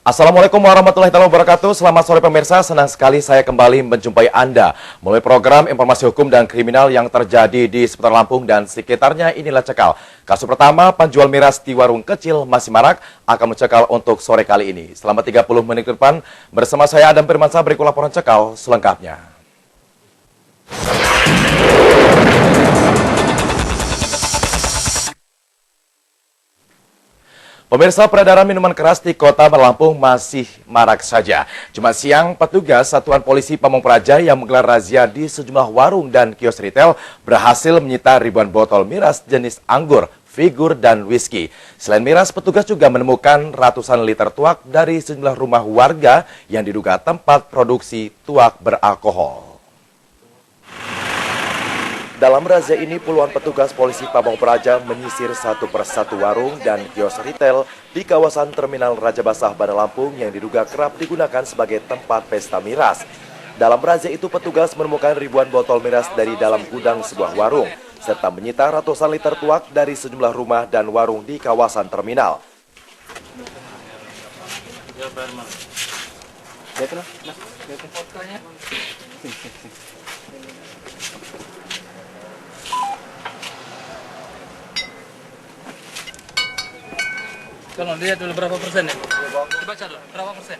Assalamualaikum warahmatullahi wabarakatuh. Selamat sore pemirsa, senang sekali saya kembali menjumpai Anda melalui program informasi hukum dan kriminal yang terjadi di seputar Lampung dan sekitarnya. Inilah Cekal. Kasus pertama, penjual miras di warung kecil masih marak, akan mencekal untuk sore kali ini. Selama 30 menit ke depan, bersama saya Adam Firmansyah, berikut laporan Cekal selengkapnya. Pemirsa, peredaran minuman keras di kota Lampung masih marak saja. Jumat siang, petugas Satuan Polisi Pamong Praja yang menggelar razia di sejumlah warung dan kios retail berhasil menyita ribuan botol miras jenis anggur, figur, dan whisky. Selain miras, petugas juga menemukan ratusan liter tuak dari sejumlah rumah warga yang diduga tempat produksi tuak beralkohol. Dalam razia ini, puluhan petugas polisi Pamong Praja menyisir satu persatu warung dan kios retail di kawasan Terminal Raja Basah, Bandar Lampung yang diduga kerap digunakan sebagai tempat pesta miras. Dalam razia itu, petugas menemukan ribuan botol miras dari dalam gudang sebuah warung, serta menyita ratusan liter tuak dari sejumlah rumah dan warung di kawasan terminal. Tolong lihat dulu berapa persen ya? Dibaca dulu, berapa persen?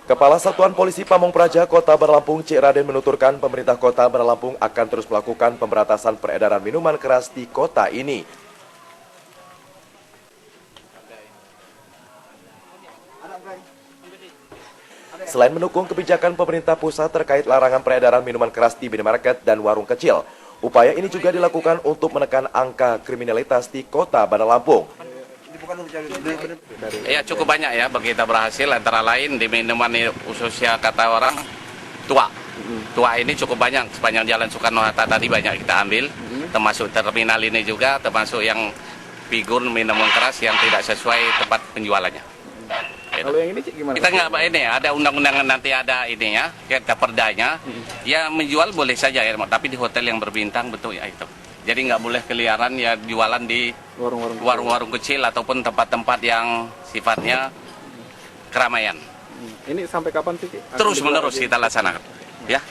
Kepala Satuan Polisi Pamong Praja Kota Bandar Lampung, Cik Raden, menuturkan pemerintah Kota Bandar Lampung akan terus melakukan pemberantasan peredaran minuman keras di kota ini. Selain mendukung kebijakan pemerintah pusat terkait larangan peredaran minuman keras di minimarket dan warung kecil, upaya ini juga dilakukan untuk menekan angka kriminalitas di kota Bandar Lampung. Ya, cukup banyak ya bagi kita berhasil, antara lain di minuman khususnya kata orang tua. Tua ini cukup banyak, sepanjang Jalan Soekarno-Hatta tadi banyak kita ambil, termasuk terminal ini juga, termasuk yang figur minuman keras yang tidak sesuai tempat penjualannya. Kalau yang ini gimana? Kita nggak ini ada undang-undangan, nanti ada ini ya, kita perdanya. Ya menjual boleh saja ya, tapi di hotel yang berbintang betul ya itu. Jadi nggak boleh keliaran ya jualan di warung-warung kecil ataupun tempat-tempat yang sifatnya keramaian. Ini sampai kapan sih? Terus menerus kita laksanakan, ya.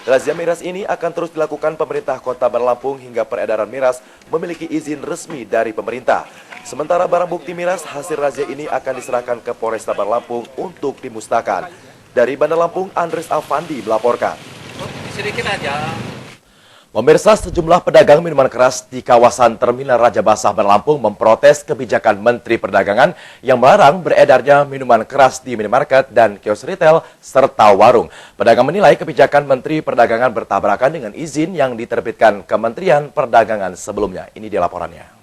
Razia miras ini akan terus dilakukan pemerintah Kota Bandar Lampung hingga peredaran miras memiliki izin resmi dari pemerintah. Sementara barang bukti miras hasil razia ini akan diserahkan ke Polresta Bandar Lampung untuk dimusnahkan. Dari Bandar Lampung, Andres Afandi melaporkan. Sedikit aja. Pemirsa, sejumlah pedagang minuman keras di kawasan Terminal Raja Basah Bandar Lampung memprotes kebijakan Menteri Perdagangan yang melarang beredarnya minuman keras di minimarket dan kios retail serta warung. Pedagang menilai kebijakan Menteri Perdagangan bertabrakan dengan izin yang diterbitkan Kementerian Perdagangan sebelumnya. Ini dia laporannya.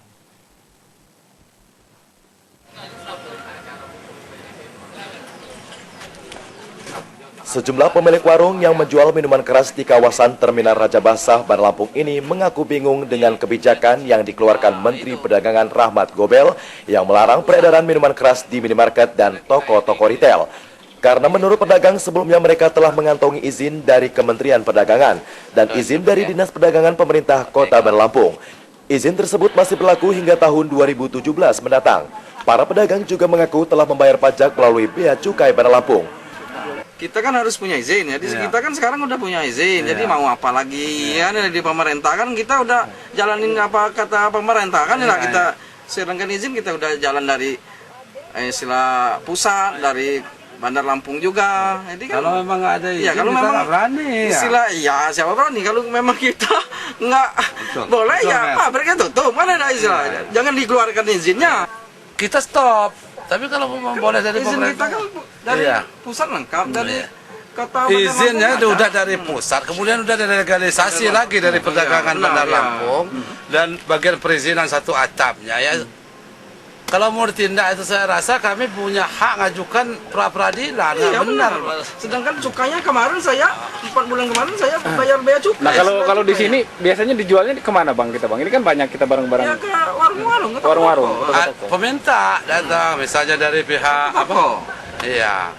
Sejumlah pemilik warung yang menjual minuman keras di kawasan Terminal Raja Basah Bandar Lampung ini mengaku bingung dengan kebijakan yang dikeluarkan Menteri Perdagangan Rahmat Gobel yang melarang peredaran minuman keras di minimarket dan toko-toko retail. Karena menurut pedagang sebelumnya mereka telah mengantongi izin dari Kementerian Perdagangan dan izin dari Dinas Perdagangan Pemerintah Kota Bandar Lampung. Izin tersebut masih berlaku hingga tahun 2017 mendatang. Para pedagang juga mengaku telah membayar pajak melalui Bea Cukai Bandar Lampung. Kita kan harus punya izin, jadi kita kan sekarang udah punya izin, jadi mau apa lagi ya di pemerintah kan kita udah jalanin apa kata pemerintah kan ya, kita sedangkan izin kita udah jalan dari istilah pusat, dari Bandar Lampung juga. Jadi kan kalau memang nggak ada izin, ya, kalau memang nggak berani istilah ya siapa berani, kalau memang kita nggak boleh ya pabriknya tutup, mana ada istilah, jangan dikeluarkan izinnya. Kita stop. Tapi kalau mau boleh dari izin pemerintah, kita kan dari pusat lengkap, dari kata izinnya itu udah dari pusat, kemudian udah ada legalisasi lagi dari Perdagangan Bandar Lampung dan bagian perizinan satu atapnya ya. Kalau mau ditindak itu saya rasa kami punya hak ngajukan pra-peradilan. Iya, benar. Sedangkan cukainya kemarin saya 4 bulan kemarin saya bayar bea cukai. Nah kalau di sini biasanya dijualnya kemana bang kita bang? Ini kan banyak kita bareng-bareng. Ya ke warung-warung. Warung-warung. Peminta datang misalnya dari pihak apa? Iya.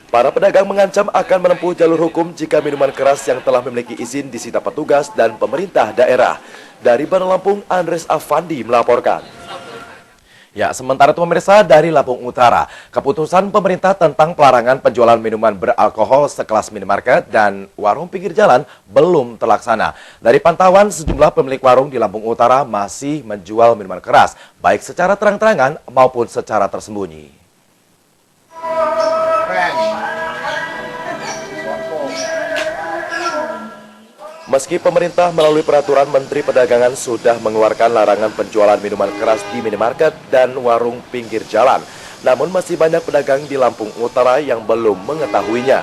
Para pedagang mengancam akan menempuh jalur hukum jika minuman keras yang telah memiliki izin disita petugas dan pemerintah daerah. Dari Bandar Lampung, Andres Afandi melaporkan. Ya, sementara itu pemirsa, dari Lampung Utara, keputusan pemerintah tentang pelarangan penjualan minuman beralkohol sekelas minimarket dan warung pinggir jalan belum terlaksana. Dari pantauan, sejumlah pemilik warung di Lampung Utara masih menjual minuman keras, baik secara terang-terangan maupun secara tersembunyi. Meski pemerintah melalui peraturan Menteri Perdagangan sudah mengeluarkan larangan penjualan minuman keras di minimarket dan warung pinggir jalan, namun masih banyak pedagang di Lampung Utara yang belum mengetahuinya.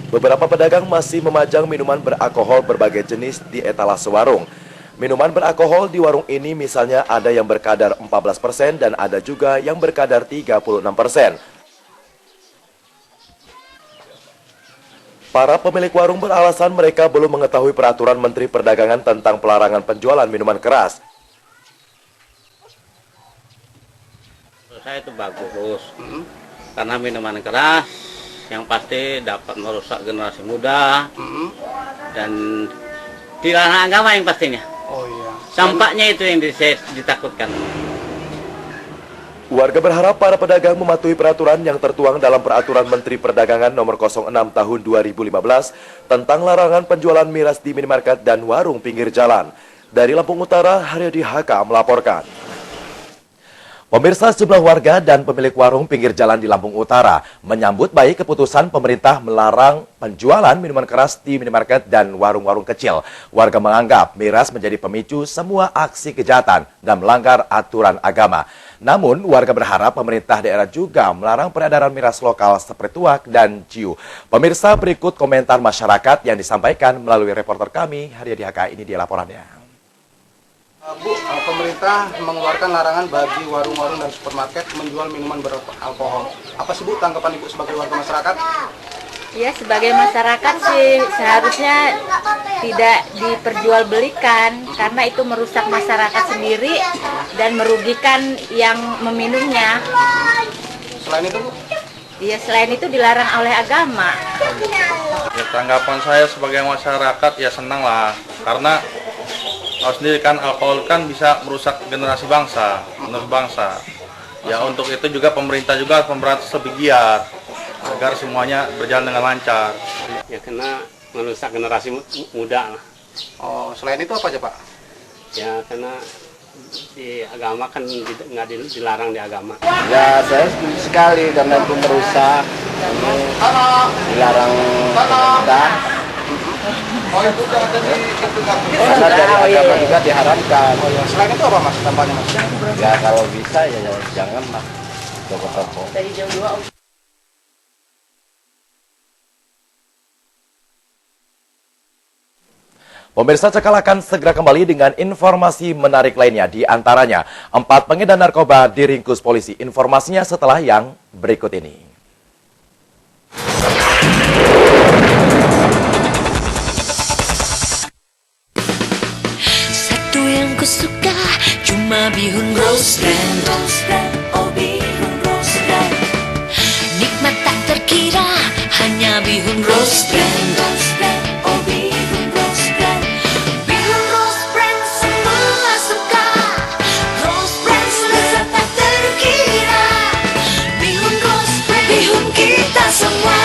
Beberapa pedagang masih memajang minuman beralkohol berbagai jenis di etalase warung. Minuman beralkohol di warung ini misalnya ada yang berkadar 14% dan ada juga yang berkadar 36%. Para pemilik warung beralasan mereka belum mengetahui peraturan Menteri Perdagangan tentang pelarangan penjualan minuman keras. Menurut saya itu bagus, karena minuman keras yang pasti dapat merusak generasi muda dan dilarang agama yang pastinya. Oh iya. Sampaknya itu yang ditakutkan. Warga berharap para pedagang mematuhi peraturan yang tertuang dalam Peraturan Menteri Perdagangan Nomor 06 Tahun 2015 tentang larangan penjualan miras di minimarket dan warung pinggir jalan. Dari Lampung Utara, Haryadi Haka melaporkan. Pemirsa, sejumlah warga dan pemilik warung pinggir jalan di Lampung Utara menyambut baik keputusan pemerintah melarang penjualan minuman keras di minimarket dan warung-warung kecil. Warga menganggap miras menjadi pemicu semua aksi kejahatan dan melanggar aturan agama. Namun, warga berharap pemerintah daerah juga melarang peredaran miras lokal seperti tuak dan ciu. Pemirsa, berikut komentar masyarakat yang disampaikan melalui reporter kami, Haryadi Haka. Ini dia laporannya. Bu, pemerintah mengeluarkan larangan bagi warung-warung dan supermarket menjual minuman beralkohol. Apa sih Bu tanggapan Ibu sebagai warga masyarakat? Ya, sebagai masyarakat sih seharusnya tidak diperjualbelikan karena itu merusak masyarakat sendiri dan merugikan yang meminumnya. Selain itu Bu? Ya, selain itu dilarang oleh agama. Ya, tanggapan saya sebagai masyarakat ya senang lah, karena tahu sendiri kan alkohol kan bisa merusak generasi bangsa, menerus bangsa. Ya untuk itu juga pemerintah juga memberantas lebih giat agar semuanya berjalan dengan lancar. Ya karena merusak generasi muda lah. Oh, selain itu apa aja Pak? Ya karena di agama kan nggak dilarang di agama. Ya saya setuju sekali karena itu merusak, ini dilarang pemerintah. Karena dari agama juga diharamkan. Selain itu apa Mas tampaknya Mas? Ya kalau bisa ya jangan lah toko-toko. Dari jam 2. Pemirsa, Cekal akan segera kembali dengan informasi menarik lainnya. Di antaranya, 4 pengedar narkoba diringkus polisi. Informasinya setelah yang berikut ini. Satu yang kusuka cuma bihun rose brand. Oh bihun rose brand. Nikmat tak terkira hanya bihun rose brand. Oh bihun rose brand. Bihun rose brand semua suka. Rose brand lezat tak terkira. Bihun rose brand, bihun kita semua.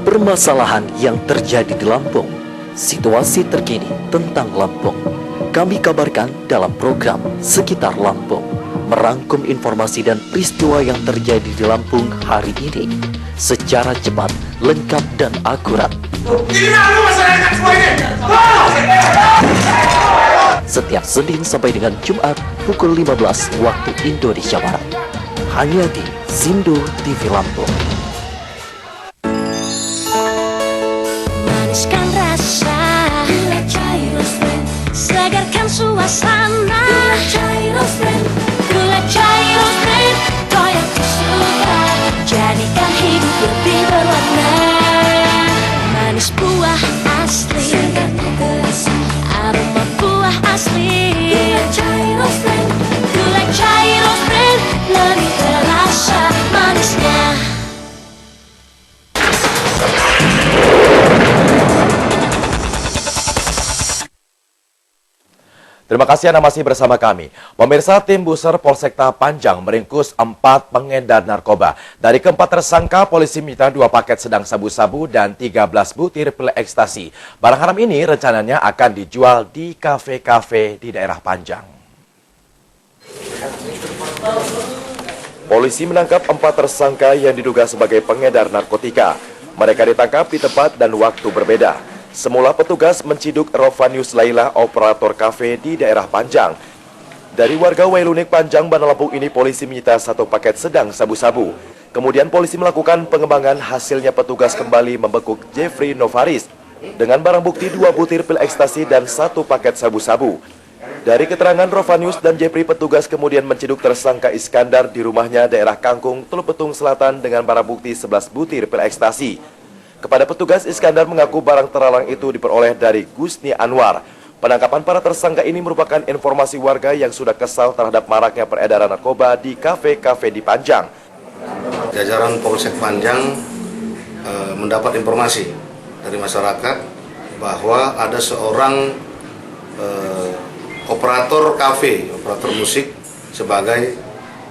Permasalahan yang terjadi di Lampung, situasi terkini tentang Lampung. Kami kabarkan dalam program Sekitar Lampung, merangkum informasi dan peristiwa yang terjadi di Lampung hari ini secara cepat, lengkap dan akurat. Setiap Senin sampai dengan Jumat pukul 15 waktu Indonesia Barat. Hanya di Sindo TV Lampung. Maniskan rasa, gula chai rose brand. Segarkan suasana, gula chai rose brand. Gula chai rose brand, kau yang kusuka. Jadikan hidup lebih berwarna. Manis buah asli, aroma buah asli. Gula chai rose brand. Terima kasih Anda masih bersama kami. Pemirsa, tim Buser Polsekta Panjang meringkus 4 pengedar narkoba. Dari keempat tersangka, polisi menyita 2 paket sedang sabu-sabu dan 13 butir pil ekstasi. Barang haram ini rencananya akan dijual di kafe-kafe di daerah Panjang. Polisi menangkap 4 tersangka yang diduga sebagai pengedar narkotika. Mereka ditangkap di tempat dan waktu berbeda. Semula petugas menciduk Rovanius Laila, operator kafe di daerah Panjang. Dari warga Wailunik Panjang, Bandar Lampung ini polisi menyita 1 paket sedang sabu-sabu. Kemudian polisi melakukan pengembangan, hasilnya petugas kembali membekuk Jeffrey Novaris dengan barang bukti 2 butir pil ekstasi dan 1 paket sabu-sabu. Dari keterangan Rovanius dan Jeffrey, petugas kemudian menciduk tersangka Iskandar di rumahnya daerah Kangkung, Teluk Betung Selatan dengan barang bukti 11 butir pil ekstasi. Kepada petugas, Iskandar mengaku barang terlarang itu diperoleh dari Gusni Anwar. Penangkapan para tersangka ini merupakan informasi warga yang sudah kesal terhadap maraknya peredaran narkoba di kafe-kafe di Panjang. Jajaran Polsek Panjang mendapat informasi dari masyarakat bahwa ada seorang operator kafe, operator musik sebagai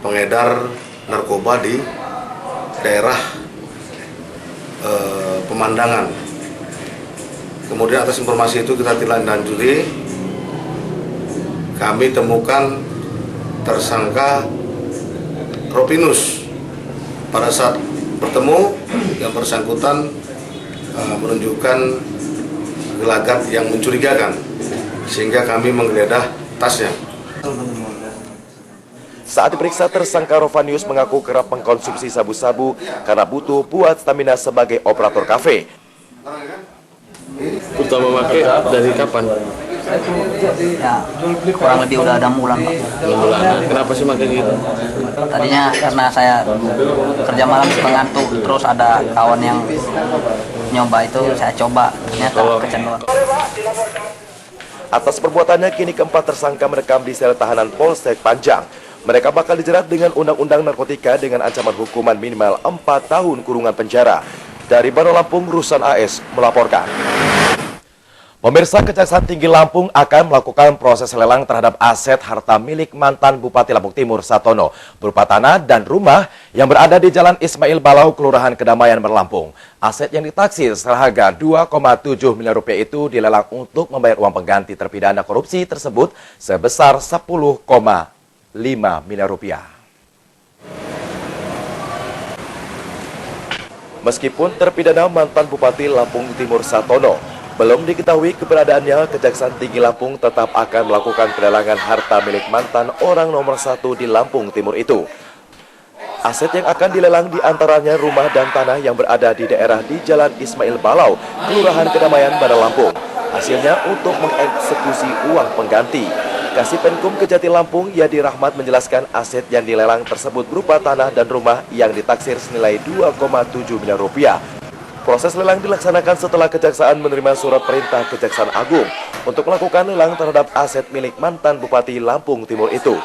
pengedar narkoba di daerah Pemandangan. Kemudian atas informasi itu kita tindak-lanjuti, kami temukan tersangka Ropinus. Pada saat bertemu, yang bersangkutan menunjukkan gelagat yang mencurigakan, sehingga kami menggeledah tasnya. Saat diperiksa, tersangka Rovanius mengaku kerap mengkonsumsi sabu-sabu karena butuh buat stamina sebagai operator kafe. Pertama pakai dari kapan? Ya, kurang lebih udah 6 bulan, Pak. 6 bulan. Kenapa sih pakai gitu? Tadinya karena saya kerja malam pengantuk, terus ada kawan yang nyoba itu, saya coba, ternyata kecanduan. Atas perbuatannya, kini keempat tersangka merekam di sel tahanan Polsek Panjang. Mereka bakal dijerat dengan Undang-Undang Narkotika dengan ancaman hukuman minimal 4 tahun kurungan penjara. Dari Bandar Lampung, Rusan AS melaporkan. Pemirsa, Kejaksaan Tinggi Lampung akan melakukan proses lelang terhadap aset harta milik mantan Bupati Lampung Timur Satono berupa tanah dan rumah yang berada di Jalan Ismail Balau, Kelurahan Kedamaian, Bandar Lampung. Aset yang ditaksir seharga 2,7 miliar rupiah itu dilelang untuk membayar uang pengganti terpidana korupsi tersebut sebesar 10,5 miliar rupiah. Meskipun terpidana mantan Bupati Lampung Timur Satono belum diketahui keberadaannya, Kejaksaan Tinggi Lampung tetap akan melakukan pelelangan harta milik mantan orang nomor 1 di Lampung Timur itu. Aset yang akan dilelang diantaranya rumah dan tanah yang berada di daerah di Jalan Ismail Balau, Kelurahan Kedamaian, Bandar Lampung. Hasilnya untuk mengeksekusi uang pengganti. Kasipenkum Kejati Lampung, Yadi Rahmat, menjelaskan aset yang dilelang tersebut berupa tanah dan rumah yang ditaksir senilai 2,7 miliar rupiah. Proses lelang dilaksanakan setelah Kejaksaan menerima surat perintah Kejaksaan Agung untuk melakukan lelang terhadap aset milik mantan Bupati Lampung Timur itu.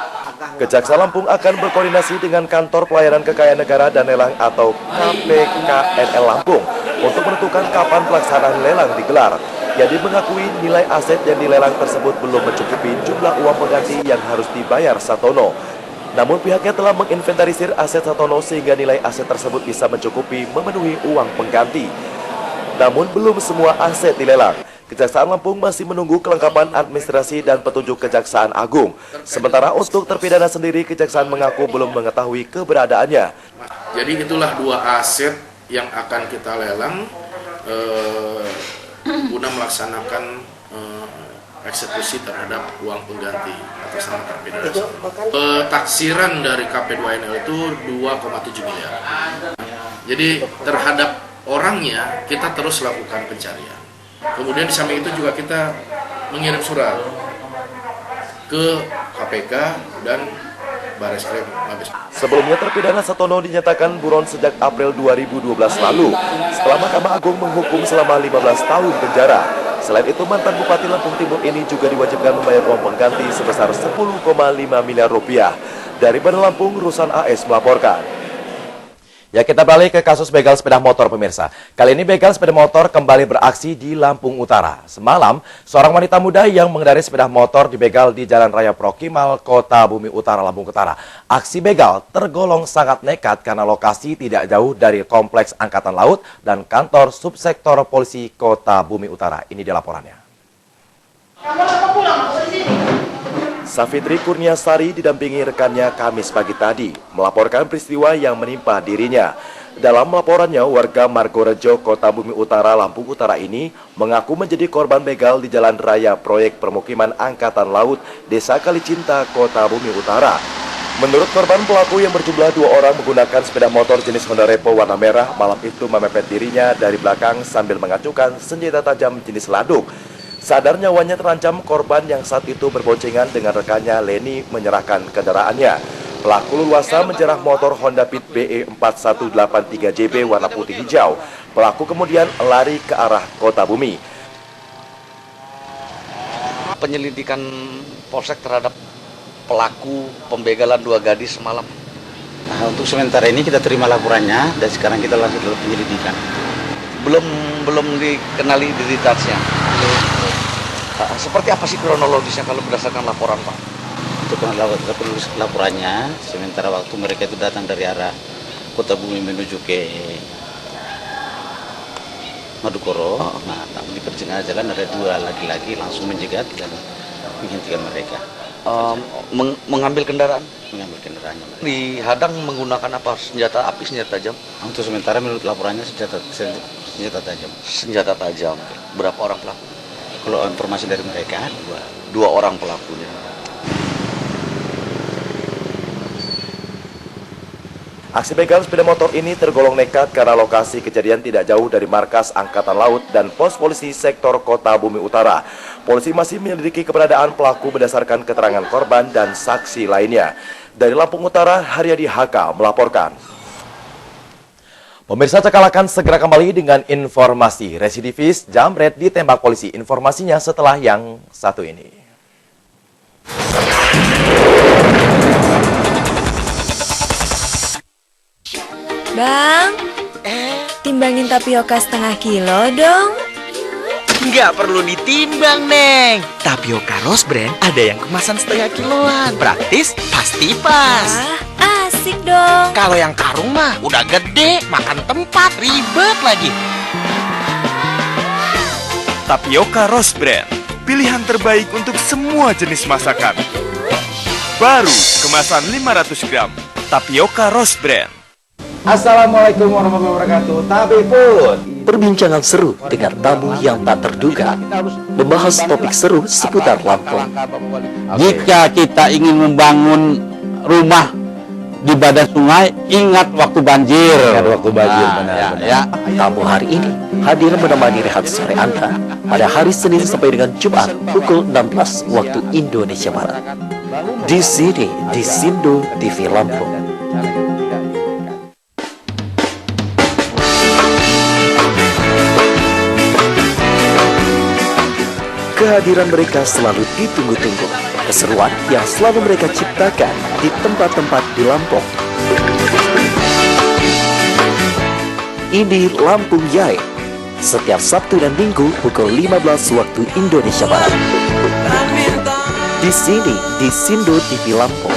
Kejaksaan Lampung akan berkoordinasi dengan Kantor Pelayanan Kekayaan Negara dan Lelang atau KPKNL Lampung untuk menentukan kapan pelaksanaan lelang digelar. Yadi mengakui nilai aset yang dilelang tersebut belum mencukupi jumlah uang pengganti yang harus dibayar Satono. Namun pihaknya telah menginventarisir aset Satono sehingga nilai aset tersebut bisa mencukupi memenuhi uang pengganti. Namun belum semua aset dilelang. Kejaksaan Lampung masih menunggu kelengkapan administrasi dan petunjuk Kejaksaan Agung. Sementara untuk terpidana sendiri, Kejaksaan mengaku belum mengetahui keberadaannya. Jadi itulah 2 aset yang akan kita lelang guna melaksanakan eksekusi terhadap uang pengganti atas nama terpidana. Taksiran dari KP2NL itu 2,7 miliar. Jadi terhadap orangnya kita terus lakukan pencarian. Kemudian di samping itu juga kita mengirim surat ke KPK dan Bareskrim Mabes. Sebelumnya terpidana Satono dinyatakan buron sejak April 2012 lalu setelah Mahkamah Agung menghukum selama 15 tahun penjara. Selain itu, mantan Bupati Lampung Timur ini juga diwajibkan membayar uang pengganti sebesar 10,5 miliar rupiah. Dari Bandar Lampung, Rusan AS melaporkan. Ya, kita balik ke kasus begal sepeda motor, pemirsa. Kali ini begal sepeda motor kembali beraksi di Lampung Utara. Semalam, seorang wanita muda yang mengendarai sepeda motor dibegal di Jalan Raya Prokimal, Kota Bumi Utara, Lampung Utara. Aksi begal tergolong sangat nekat karena lokasi tidak jauh dari Kompleks Angkatan Laut dan kantor subsektor polisi Kota Bumi Utara. Ini dia laporannya. Kamu lama pulang, aku di sini. Safitri Kurniasari didampingi rekannya Kamis pagi tadi melaporkan peristiwa yang menimpa dirinya. Dalam laporannya, warga Margorejo, Kota Bumi Utara, Lampung Utara ini mengaku menjadi korban begal di Jalan Raya Proyek Permukiman Angkatan Laut, Desa Kalicinta, Kota Bumi Utara. Menurut korban, pelaku yang berjumlah 2 orang menggunakan sepeda motor jenis Honda Repo warna merah malam itu memepet dirinya dari belakang sambil mengacukan senjata tajam jenis laduk. Sadar nyawanya terancam, korban yang saat itu berboncengan dengan rekannya Leni menyerahkan kendaraannya. Pelaku leluasa menjerah motor Honda Beat BE 4183JB warna putih hijau. Pelaku kemudian lari ke arah Kota Bumi. Penyelidikan Polsek terhadap pelaku pembegalan 2 gadis semalam. Nah, untuk sementara ini kita terima laporannya dan sekarang kita lanjut dalam penyelidikan. Belum dikenali identitasnya. Seperti apa sih kronologisnya kalau berdasarkan laporan, Pak? Untuk laporannya, sementara waktu mereka itu datang dari arah Kota Bumi menuju ke Madukoro, nah di pertengahan jalan ada 2 laki-laki langsung menjegat dan menghentikan mereka. Mengambil kendaraan? Mengambil kendaraannya. Dihadang menggunakan apa? Senjata api, senjata tajam? Untuk sementara menurut laporannya senjata tajam. Senjata tajam. Berapa orang pelaku? Kalau informasi dari mereka, 2 orang pelakunya. Aksi begal sepeda motor ini tergolong nekat karena lokasi kejadian tidak jauh dari markas Angkatan Laut dan pos polisi sektor Kota Bumi Utara. Polisi masih menyelidiki keberadaan pelaku berdasarkan keterangan korban dan saksi lainnya. Dari Lampung Utara, Haryadi HK melaporkan. Pemirsa, Cekal akan segera kembali dengan informasi. Residivis jambret ditembak polisi. Informasinya setelah yang satu ini. Bang, timbangin tapioka setengah kilo dong. Nggak perlu ditimbang, Neng. Tapioka Rose Brand ada yang kemasan setengah kiloan. Praktis, pasti pas. Asik dong. Kalau yang karung mah udah gede, makan tempat, ribet lagi. Tapioka Rose Brand, pilihan terbaik untuk semua jenis masakan. Baru, kemasan 500 gram. Tapioka Rose Brand. Assalamualaikum warahmatullahi wabarakatuh. Tabi pun. Perbincangan seru dengan tamu yang tak terduga, membahas topik seru seputar Lampung. Jika kita ingin membangun rumah di badan sungai, ingat waktu banjir. Ingat waktu banjir, benar. Ya. Tamu hari ini hadir menemani rehat sore Anda pada hari Senin sampai dengan Jumat pukul 16 waktu Indonesia Barat. Di sini di Sindo TV Lampung. Kehadiran mereka selalu ditunggu-tunggu. Keseruan yang selalu mereka ciptakan di tempat-tempat di Lampung. Ini Lampung Yai. Setiap Sabtu dan Minggu pukul 15 waktu Indonesia Barat. Di sini di Sindo TV Lampung.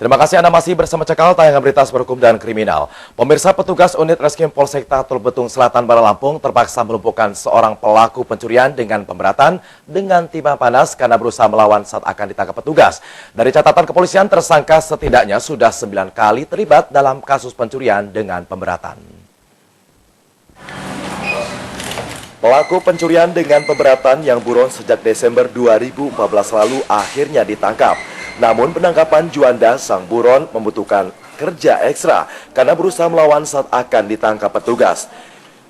Terima kasih Anda masih bersama Cekal, tayangan berita hukum dan kriminal. Pemirsa, petugas unit Reskrim Polsekta Tulbetung Selatan Barat Lampung terpaksa melumpuhkan seorang pelaku pencurian dengan pemberatan dengan timah panas karena berusaha melawan saat akan ditangkap petugas. Dari catatan kepolisian, tersangka setidaknya sudah 9 kali terlibat dalam kasus pencurian dengan pemberatan. Pelaku pencurian dengan pemberatan yang buron sejak Desember 2014 lalu akhirnya ditangkap. Namun penangkapan Juanda sang buron membutuhkan kerja ekstra karena berusaha melawan saat akan ditangkap petugas.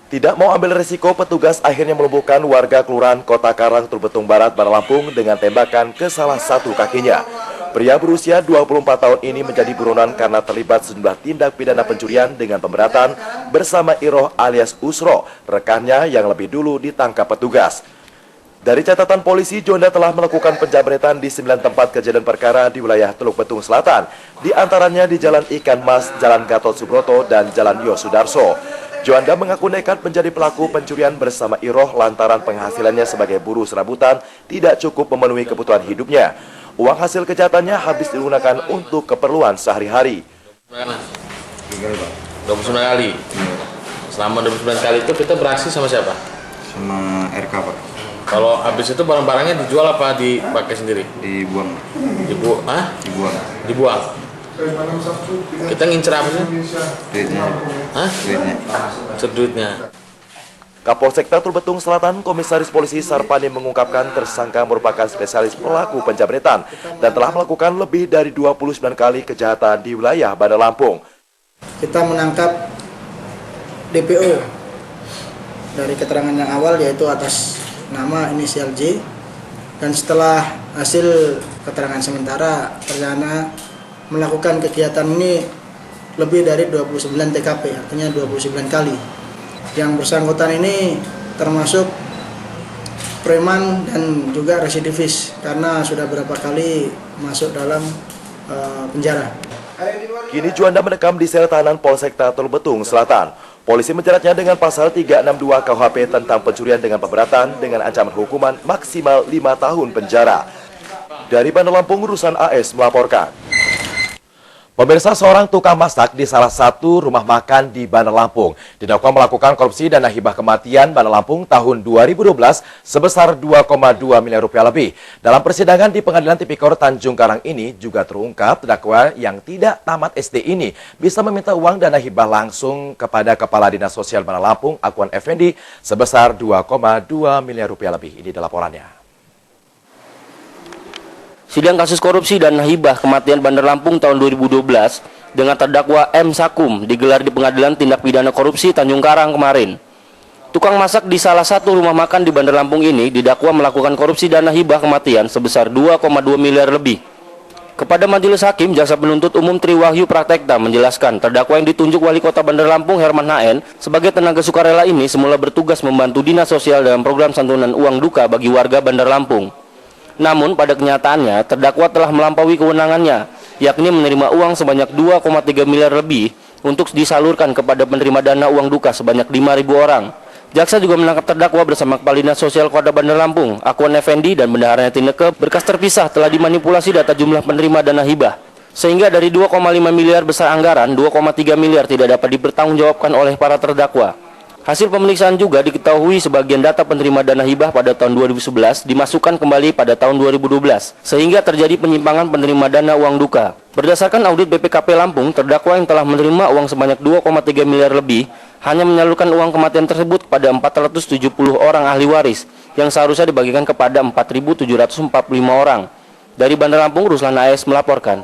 Tidak mau ambil resiko, petugas akhirnya melumpuhkan warga Kelurahan Kota Karang, Tulbetung Barat, Barat Lampung dengan tembakan ke salah satu kakinya. Pria berusia 24 tahun ini menjadi buronan karena terlibat sejumlah tindak pidana pencurian dengan pemberatan bersama Iroh alias Usro, rekannya yang lebih dulu ditangkap petugas. Dari catatan polisi, Juanda telah melakukan penjamretan di 9 tempat kejadian perkara di wilayah Teluk Betung Selatan, di antaranya di Jalan Ikan Mas, Jalan Gatot Subroto, dan Jalan Yosudarso. Juanda mengaku nekat menjadi pelaku pencurian bersama Iroh lantaran penghasilannya sebagai buruh serabutan tidak cukup memenuhi kebutuhan hidupnya. Uang hasil kejahatannya habis digunakan untuk keperluan sehari-hari. 29 kali. Selama 29 kali itu kita beraksi sama siapa? Sama RK, Pak. Kalau habis itu barang-barangnya dijual apa dipakai sendiri? Dibuang. Dibuang. Dibuang. Kita ngincer apa sih? Duitnya. Duitnya. Kapolsek Teluk Betung Selatan, Komisaris Polisi Sarpani mengungkapkan tersangka merupakan spesialis pelaku penjamretan dan telah melakukan lebih dari 29 kali kejahatan di wilayah Bandar Lampung. Kita menangkap DPO dari keterangan yang awal yaitu atas nama inisial J, dan setelah hasil keterangan sementara tersangka melakukan kegiatan ini lebih dari 29 TKP, artinya 29 kali. Yang bersangkutan ini termasuk preman dan juga residivis karena sudah berapa kali masuk dalam penjara. Kini Juanda mendekam di sel tahanan Polsek Teluk Betung Selatan. Polisi menjeratnya dengan pasal 362 KUHP tentang pencurian dengan pemberatan dengan ancaman hukuman maksimal 5 tahun penjara. Dari Bandar Lampung, Rusan AS melaporkan. Pemirsa, seorang tukang masak di salah satu rumah makan di Bandar Lampung didakwa melakukan korupsi dana hibah kematian Bandar Lampung tahun 2012 sebesar 2,2 miliar rupiah lebih. Dalam persidangan di Pengadilan Tipikor Tanjung Karang ini juga terungkap terdakwa yang tidak tamat SD ini bisa meminta uang dana hibah langsung kepada Kepala Dinas Sosial Bandar Lampung, Akuan Effendi, sebesar 2,2 miliar rupiah lebih. Ini adalah laporannya. Sidang kasus korupsi dan hibah kematian Bandar Lampung tahun 2012 dengan terdakwa M. Sakum digelar di Pengadilan Tindak Pidana Korupsi Tanjung Karang kemarin. Tukang masak di salah satu rumah makan di Bandar Lampung ini didakwa melakukan korupsi dana hibah kematian sebesar 2,2 miliar lebih. Kepada majelis hakim, jaksa penuntut umum Triwahyu Praktekta menjelaskan terdakwa yang ditunjuk Wali Kota Bandar Lampung Herman HN sebagai tenaga sukarela ini semula bertugas membantu Dinas Sosial dalam program santunan uang duka bagi warga Bandar Lampung. Namun pada kenyataannya terdakwa telah melampaui kewenangannya, yakni menerima uang sebanyak 2,3 miliar lebih untuk disalurkan kepada penerima dana uang duka sebanyak 5.000 orang. Jaksa juga menangkap terdakwa bersama Kepala Dinas Sosial Kota Bandar Lampung, Akuan Effendi, dan bendaharanya Tineke. Berkas terpisah telah dimanipulasi data jumlah penerima dana hibah, sehingga dari 2,5 miliar besar anggaran, 2,3 miliar tidak dapat dipertanggungjawabkan oleh para terdakwa. Hasil pemeriksaan juga diketahui sebagian data penerima dana hibah pada tahun 2011 dimasukkan kembali pada tahun 2012, sehingga terjadi penyimpangan penerima dana uang duka. Berdasarkan audit BPKP Lampung, terdakwa yang telah menerima uang sebanyak 2,3 miliar lebih hanya menyalurkan uang kematian tersebut kepada 470 orang ahli waris yang seharusnya dibagikan kepada 4.745 orang. Dari Bandar Lampung, Ruslan AS melaporkan.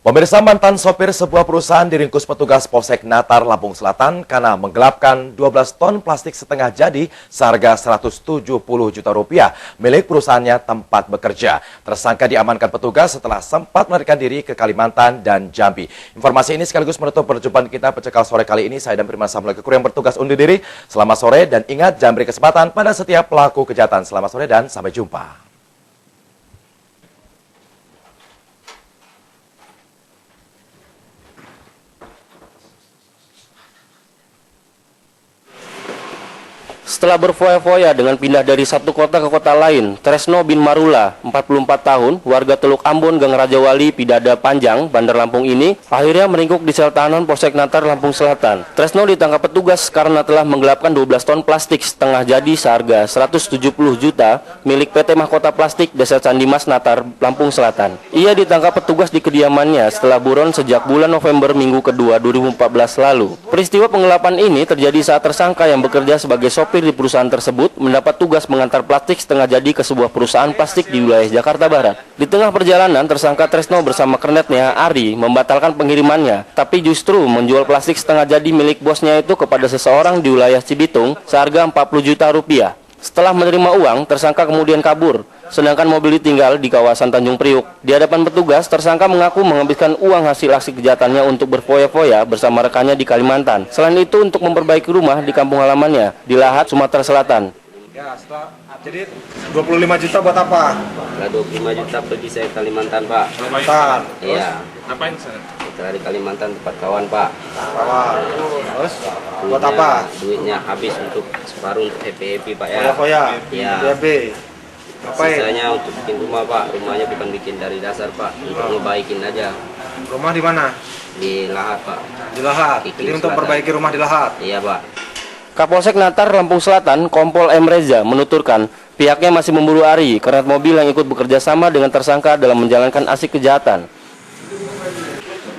Pemirsa, mantan sopir sebuah perusahaan diringkus petugas Polsek Natar, Lampung Selatan karena menggelapkan 12 ton plastik setengah jadi seharga 170 juta rupiah milik perusahaannya tempat bekerja. Tersangka diamankan petugas setelah sempat melarikan diri ke Kalimantan dan Jambi. Informasi ini sekaligus menutup perjumpaan kita Pecekal sore kali ini. Saya dan Firman Samuel Kekuri yang bertugas undur diri. Selamat sore dan ingat, jangan beri kesempatan pada setiap pelaku kejahatan. Selamat sore dan sampai jumpa. Setelah berfoya-foya dengan pindah dari satu kota ke kota lain, Tresno bin Marula, 44 tahun, warga Teluk Ambon, Gang Rajawali, Pidada Panjang, Bandar Lampung ini, akhirnya meringkuk di sel tahanan Polsek Natar, Lampung Selatan. Tresno ditangkap petugas karena telah menggelapkan 12 ton plastik setengah jadi seharga 170 juta milik PT Mahkota Plastik Desa Candimas, Natar, Lampung Selatan. Ia ditangkap petugas di kediamannya setelah buron sejak bulan November minggu kedua 2014 lalu. Peristiwa penggelapan ini terjadi saat tersangka yang bekerja sebagai sopir di perusahaan tersebut mendapat tugas mengantar plastik setengah jadi ke sebuah perusahaan plastik di wilayah Jakarta Barat. Di tengah perjalanan, tersangka Tresno bersama kernetnya Ari membatalkan pengirimannya, tapi justru menjual plastik setengah jadi milik bosnya itu kepada seseorang di wilayah Cibitung seharga 40 juta rupiah. Setelah menerima uang, tersangka kemudian kabur, sedangkan mobil ditinggal di kawasan Tanjung Priuk. Di hadapan petugas, tersangka mengaku menghabiskan uang hasil aksi kejahatannya untuk berfoya-foya bersama rekannya di Kalimantan. Selain itu, untuk memperbaiki rumah di kampung halamannya di Lahat, Sumatera Selatan. Ya, setelah Jadi 25 juta buat apa? Setelah 25 juta pergi saya ke Kalimantan, Pak. Kalimantan. Iya. Ngapain di sana? Setelah di Kalimantan tempat kawan, Pak. Kawan. Terus buat apa? Duitnya habis untuk separuh untuk happy Pak ya. Foya-foya. Iya. BAB. Ngapain? Sisanya untuk bikin rumah, Pak. Rumahnya bukan bikin dari dasar, Pak. Untuk ngebaikin aja. Rumah di mana? Di Lahat, Pak. Di Lahat. Jadi untuk perbaiki rumah di Lahat. Iya, Pak. Kapolsek Natar, Lampung Selatan, Kompol M. Reza menuturkan pihaknya masih memburu Ari, kernet mobil yang ikut bekerja sama dengan tersangka dalam menjalankan aksi kejahatan.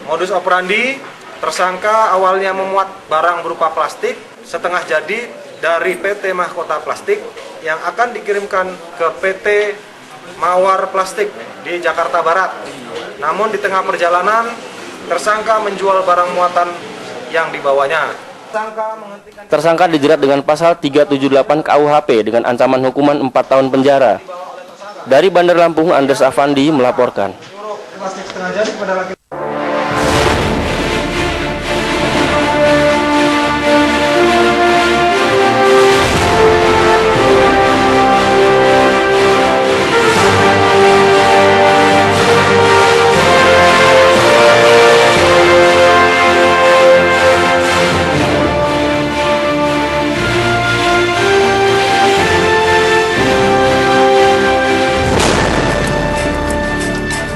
Modus operandi, tersangka awalnya memuat barang berupa plastik setengah jadi dari PT Mahkota Plastik yang akan dikirimkan ke PT Mawar Plastik di Jakarta Barat. Namun di tengah perjalanan, tersangka menjual barang muatan yang dibawanya. Tersangka dijerat dengan pasal 378 KUHP dengan ancaman hukuman 4 tahun penjara. Dari Bandar Lampung, Andes Afandi melaporkan. Plastik setengah jadi kepada laki